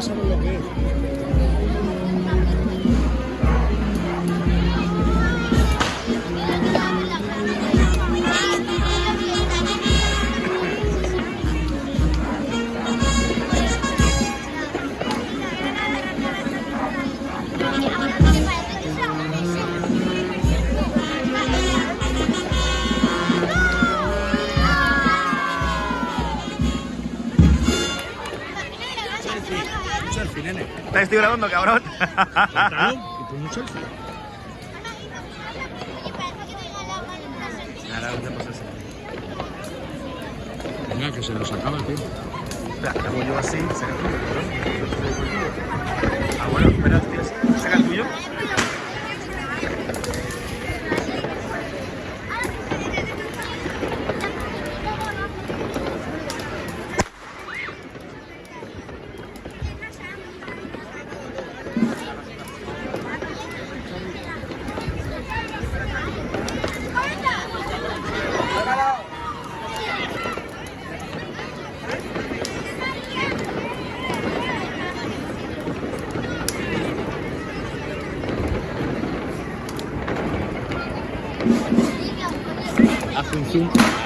sabes lo que es. Selfie, nene. Te estoy grabando, cabrón. Cortalo y pon un selfie. Ahora no te pases. Venga, que se nos acaba el tiempo. Espera, hago yo así, saca el tuyo, cabrón. Ah, bueno, espera, tío, así. Saca el tuyo. Haz un zoom.